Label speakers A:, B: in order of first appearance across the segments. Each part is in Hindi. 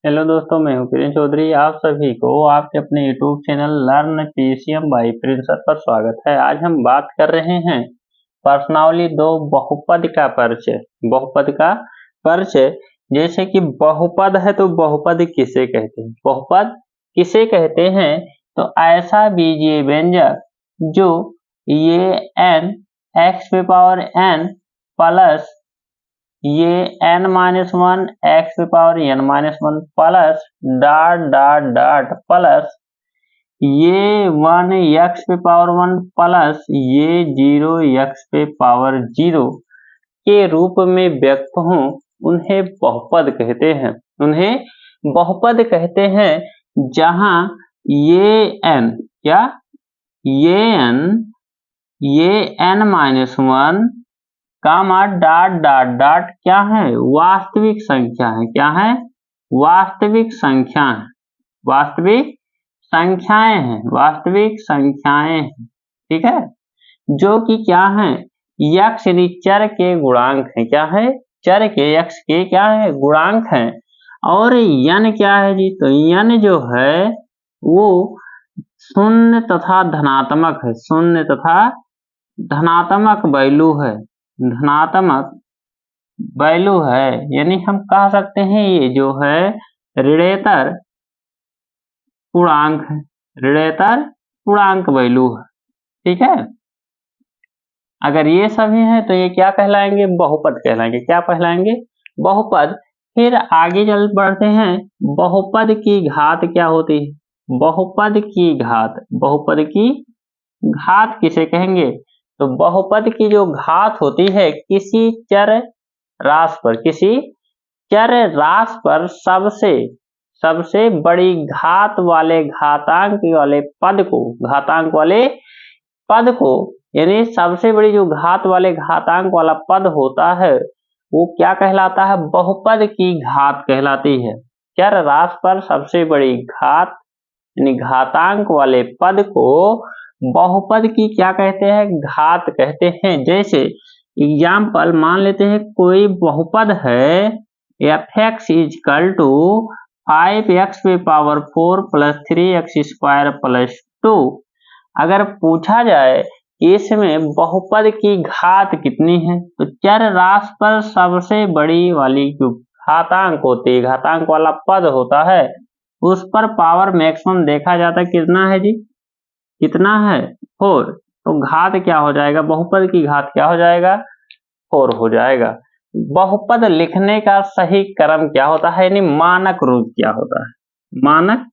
A: हेलो दोस्तों, मैं हूं किरण चौधरी। आप सभी को आपके अपने YouTube channel learn PCM by प्रिंसर पर स्वागत है। आज हम बात कर रहे हैं प्रश्नावली 2 बहुपद का परिचय। बहुपद का परिचय, जैसे कि बहुपद है तो बहुपद किसे कहते हैं? बहुपद किसे कहते हैं? तो ऐसा बीजीय व्यंजक जो ये n x पे पावर n प्लस ये n-1 x पे power n-1 plus dot dot dot plus ये 1 x पे पावर 1 प्लस ये 0 x पे पावर 0 के रूप में व्यक्त हों, उन्हें बहुपद कहते हैं। उन्हें बहुपद कहते हैं जहां ये n क्या ये n-1 कामा डॉट डॉट डॉट क्या है? वास्तविक संख्या है। क्या है? वास्तविक संख्या है। वास्तविक संख्याएं हैं। वास्तविक संख्याएं हैं। ठीक है, जो कि क्या है? यक्ष यानी चर के गुणांक है। क्या है? चर के यक्ष के क्या है? गुणांक है। और यन क्या है जी? तो यन जो है वो शून्य तथा धनात्मक है। शून्य तथा धनात्मक वैल्यू है। धनात्मक वैल्यू है, यानी हम कह सकते हैं ये जो है ऋणेतर पूर्णांक है। ऋणेतर पूर्णांक वैल्यू है। ठीक है, अगर ये सभी हैं तो ये क्या कहलाएंगे? बहुपद कहलाएंगे। क्या कहलाएंगे? बहुपद। फिर आगे चल बढ़ते हैं। बहुपद की घात क्या होती है? बहुपद की घात। बहुपद की घात किसे कहेंगे? तो बहुपद की जो घात होती है किसी चर राशि पर, किसी चर राशि पर सबसे बड़ी घात वाले घातांक वाले पद को, घातांक वाले पद को, यानी सबसे बड़ी जो घात वाले घातांक वाला पद होता है वो क्या कहलाता है? बहुपद की घात कहलाती है। चर राशि पर सबसे बड़ी घात यानी घातांक वाले पद को बहुपद की क्या कहते हैं? घात कहते हैं। जैसे एग्जाम्पल मान लेते हैं, कोई बहुपद है f(x) = 5x पे power 4 plus 3x square plus 2। अगर पूछा जाए कि इसमें बहुपद की घात कितनी है, तो चर राशि पर सबसे बड़ी वाली जो घातांक होती है, घातांक वाला पद होता है, उस पर पावर मैक्सिमम देखा जाता है। कितना है जी? कितना है? 4। तो घात क्या हो जाएगा? बहुपद की घात क्या हो जाएगा? 4 हो जाएगा। बहुपद लिखने का सही क्रम क्या होता है, यानी मानक रूप क्या होता है? मानक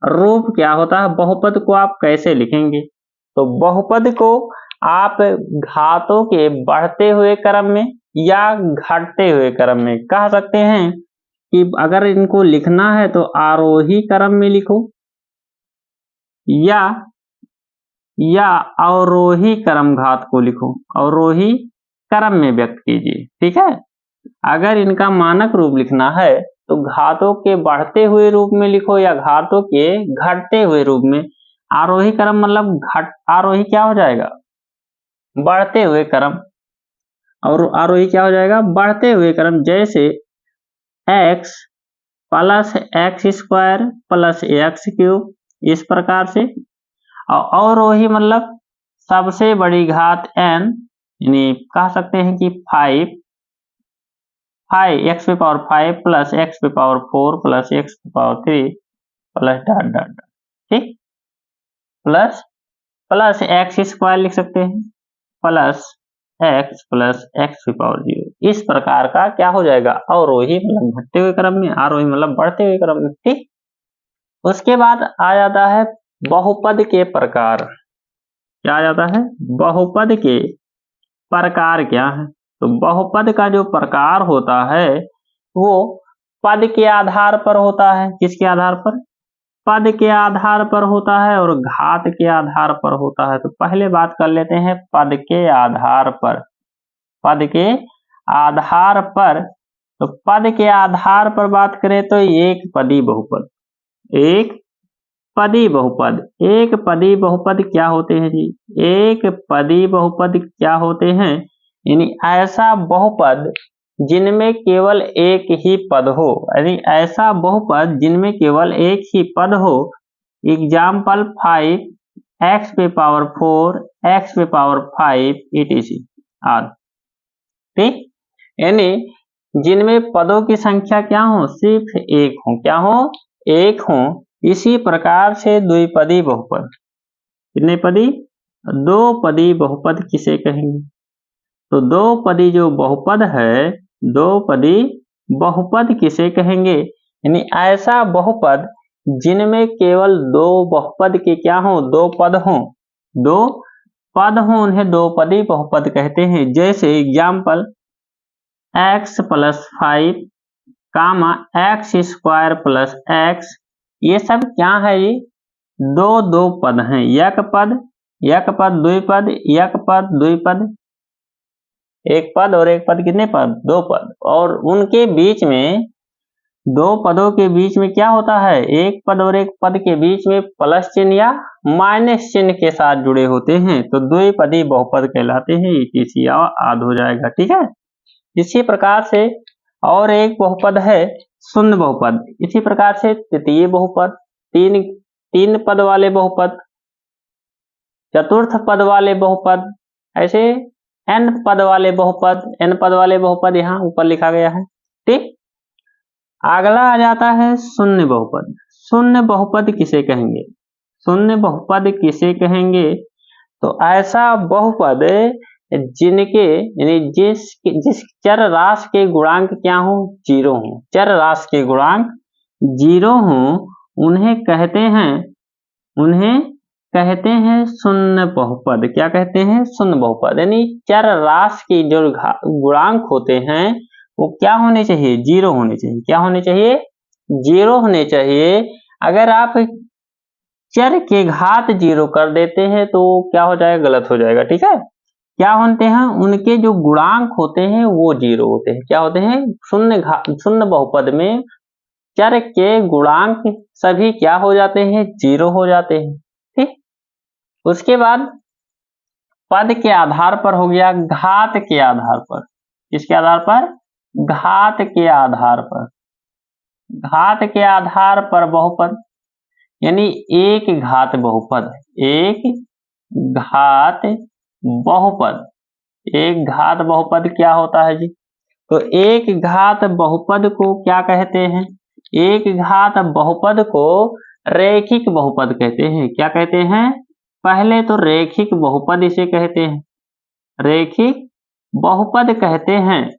A: रूप क्या होता है? बहुपद को आप कैसे लिखेंगे? तो बहुपद को आप घातों के बढ़ते हुए क्रम में या घटते हुए क्रम में कह सकते हैं कि अगर इनको लिखना है तो आरोही क्रम में लिखो या अवरोही क्रम घात को लिखो। अवरोही क्रम में व्यक्त कीजिए। ठीक है, अगर इनका मानक रूप लिखना है तो घातों के बढ़ते हुए रूप में लिखो या घातों के घटते हुए रूप में। आरोही क्रम मतलब आरोही क्या हो जाएगा? बढ़ते हुए क्रम। और आरोही क्या हो जाएगा? बढ़ते हुए क्रम। जैसे x plus x square plus x³ इस प्रकार से। और अवरोही मतलब सबसे बड़ी घात n, यानी कह सकते हैं कि 5 x पे पावर 5 प्लस x पे पावर 4 प्लस x पे power 3 plus dot dot dot. ठीक, प्लस एक्स स्क्वायर लिख सकते हैं प्लस x प्लस x पे पावर 0। इस प्रकार का क्या हो जाएगा? अवरोही मतलब घटते हुए क्रम में, आरोही मतलब बढ़ते हुए क्रम में। ठीक, उसके बाद आ जाता है बहुपद के प्रकार। क्या आ जाता है? बहुपद के प्रकार क्या है? तो बहुपद का जो प्रकार होता है वो पद के आधार पर होता है। किसके आधार पर? पद के आधार पर होता है और घात के आधार पर होता है। तो पहले बात कर लेते हैं पद के आधार पर। पद के आधार पर, तो पद के आधार पर बात करें तो एक पदी बहुपद। एक पदी बहुपद। एक पदी बहुपद क्या होते हैं जी? एक पदी बहुपद क्या होते हैं? यानी ऐसा बहुपद जिनमें केवल एक ही पद हो, यानी ऐसा बहुपद जिनमें केवल एक ही पद हो। एग्जाम्पल 5 x पे पावर 4 x पे पावर 5 etc आदि। ठीक, यानी जिनमें पदों की संख्या क्या हो, सिर्फ एक हो, क्या हो, एक हो। इसी प्रकार से द्विपदी बहुपद, कितने पदी, दो पदी बहुपद किसे कहेंगे? तो दो पदी जो बहुपद है, दो पदी बहुपद किसे कहेंगे? यानी ऐसा बहुपद जिनमें केवल दो बहुपद के क्या हो, दो पद हो, दो पद हो, उन्हें दो पदी बहुपद कहते हैं। जैसे एग्जाम्पल x प्लस 5 कामा एक्स स्क्वायर प्लस एक्स, ये सब क्या है जी, दो दो पद हैं, एक पद द्विपद, एक पद द्विपद, एक पद और एक पद, कितने पद, दो पद। और उनके बीच में, दो पदों के बीच में क्या होता है, एक पद और एक पद के बीच में प्लस चिन्ह या माइनस चिन्ह के साथ जुड़े होते हैं, तो द्विपदी बहुपद कहलाते हैं। इसी आद हो जाएगा, ठीक है। इसी प्रकार से और एक बहुपद है शून्य बहुपद। इसी प्रकार से तृतीय बहुपद, तीन पद वाले बहुपद, चतुर्थ पद वाले बहुपद, ऐसे n पद वाले बहुपद, n पद वाले बहुपद यहाँ ऊपर लिखा गया है। ठीक, अगला आ जाता है शून्य बहुपद। शून्य बहुपद किसे कहेंगे? शून्य बहुपद किसे कहेंगे? तो ऐसा बहुपद जिनके, यानी जिस चर राशि के गुणांक क्या हो, जीरो हो, चर राशि के गुणांक जीरो हो, उन्हें कहते हैं शून्य बहुपद। क्या कहते हैं? शून्य बहुपद। यानी चर राशि के जो गुणांक होते हैं वो क्या होने चाहिए, जीरो होने चाहिए। क्या होने चाहिए? जीरो होने चाहिए। अगर आप चर के घात जीरो कर देते हैं तो क्या हो जाएगा, गलत हो जाएगा, ठीक है। क्या होते हैं, उनके जो गुणांक होते हैं वो जीरो होते हैं। क्या होते हैं? शून्य बहुपद में चर के गुणांक सभी क्या हो जाते हैं, जीरो हो जाते हैं। ठीक, उसके बाद पद के आधार पर हो गया, घात के आधार पर। किसके आधार पर? घात के आधार पर। घात के आधार पर बहुपद, यानी एक घात बहुपद, एक घात बहुपद। एक घात बहुपद क्या होता है जी? तो एक घात बहुपद को क्या कहते हैं? एक घात बहुपद को रैखिक बहुपद कहते हैं। क्या कहते हैं? पहले तो रैखिक बहुपद इसे कहते हैं, रैखिक बहुपद कहते हैं।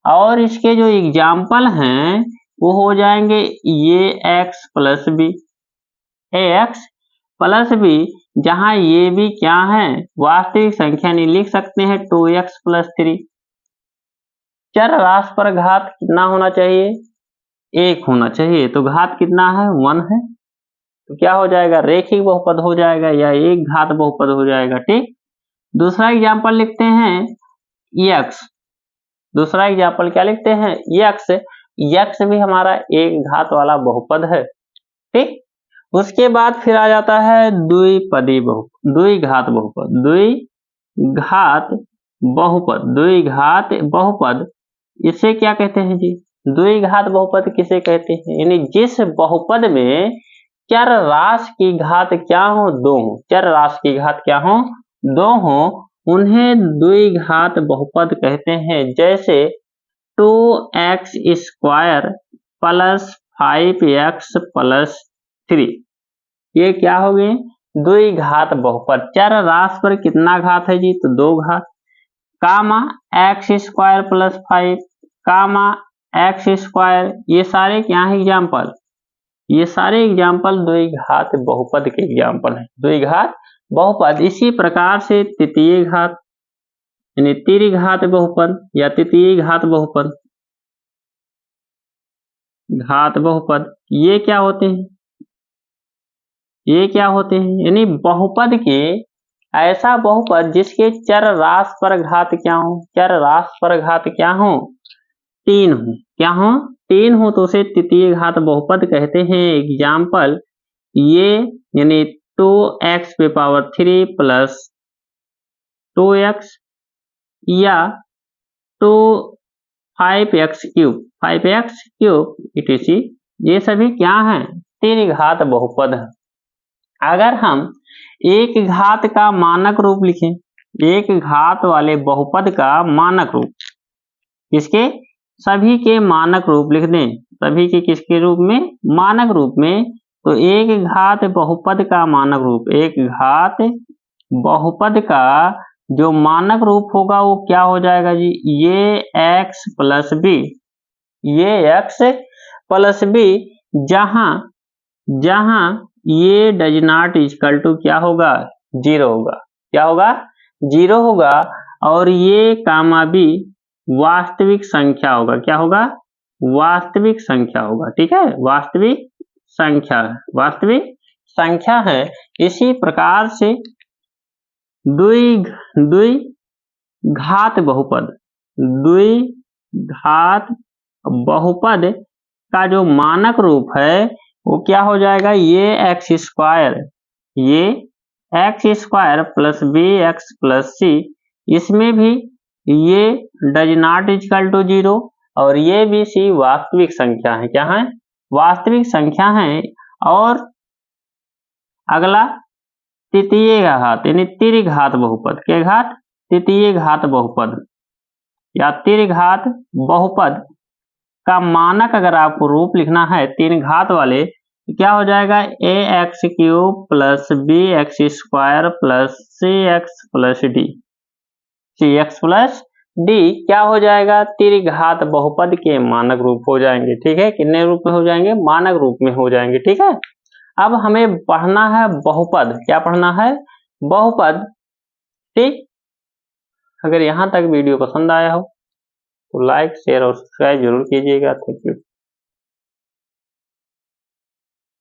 A: और इसके जो एग्जाम्पल हैं वो हो जाएंगे ये x plus b, x plus b, जहां ये भी क्या है, वास्तविक संख्या नहीं, लिख सकते हैं 2x प्लस 3। चर राशि पर घात कितना होना चाहिए? एक होना चाहिए, तो घात कितना है, 1 है। तो क्या हो जाएगा, रैखिक बहुपद हो जाएगा या एक घात बहुपद हो जाएगा। ठीक, दूसरा एग्जाम्पल लिखते हैं x। दूसरा एग्जाम्पल क्या लिखते हैं, x भी हमारा एक घात वाला बहुपद है। ठीक, उसके बाद फिर आ जाता है द्विपदी बहुपद, द्विघात बहुपद, द्विघात बहुपद, द्विघात बहुपद। इसे क्या कहते हैं जी? द्विघात बहुपद किसे कहते हैं? यानी जिस बहुपद में चर राशि की घात क्या हो, दो हो, चर राशि की घात क्या हो, दो हो, उन्हें द्विघात बहुपद कहते हैं। जैसे 2x square plus 5x plus 3, ये क्या हो गए, द्विघात बहुपद। चर राशि पर कितना घात है जी? तो दो घात। कामा x स्क्वायर प्लस 5 कामा x स्क्वायर, ये सारे क्या है एग्जाम्पल? ये सारे एग्जाम्पल द्विघात बहुपद के एग्जाम्पल हैं, द्विघात बहुपद। इसी प्रकार से तृतीय घात, यानी त्रिघात बहुपद या तृतीय घात बहुपद, घात बहुपद, ये क्या होते हैं? ये क्या होते हैं? यानी बहुपद के, ऐसा बहुपद जिसके चर राशि पर घात क्या हो, चर राशि पर घात क्या हो, 3 हो। क्या हो? 3 हो, तो उसे तृतीय घात बहुपद कहते हैं। एग्जाम्पल ये, यानी 2x पे पावर 3 प्लस 2x या 2 5x³ 5x³ etc. ये सभी क्या हैं? त्रिघात बहुपद है। अगर हम एक घात का मानक रूप लिखें, एक घात वाले बहुपद का मानक रूप, इसके सभी के मानक रूप लिख दें, सभी के किसके रूप में? मानक रूप में। तो एक घात बहुपद का मानक रूप, एक घात बहुपद का जो मानक रूप होगा वो क्या हो जाएगा जी? ये x प्लस बी, ये x प्लस बी, जहां ये डज नॉट इक्वल टू क्या होगा? 0 होगा। क्या होगा? 0 होगा। और ये कामा बी वास्तविक संख्या होगा। क्या होगा? वास्तविक संख्या होगा। ठीक है, वास्तविक संख्या है। इसी प्रकार से द्विघात बहुपद का जो मानक रूप है वो क्या हो जाएगा? ये x² plus bx plus c, इसमें भी ये डज नॉट इक्वल टू 0 और ये भी c वास्तविक संख्या है। क्या है? वास्तविक संख्या है। और अगला तृतीय घात यानी त्रिघात बहुपद के घात, तृतीय घात बहुपद या त्रिघात बहुपद का मानक अगर आपको रूप लिखना है तीन घात वाले, तो क्या हो जाएगा? ax³ plus bx² plus cx plus d क्या हो जाएगा? त्रिघात बहुपद के मानक रूप हो जाएंगे। ठीक है, कितने रूप में हो जाएंगे? मानक रूप में हो जाएंगे। ठीक है, अब हमें पढ़ना है बहुपद। क्या पढ़ना है? बहुपद। ठीक, अगर यहाँ तक वीडियो पसंद आया हो तो लाइक, शेयर और सब्सक्राइब जरूर कीजिएगा। Thank you.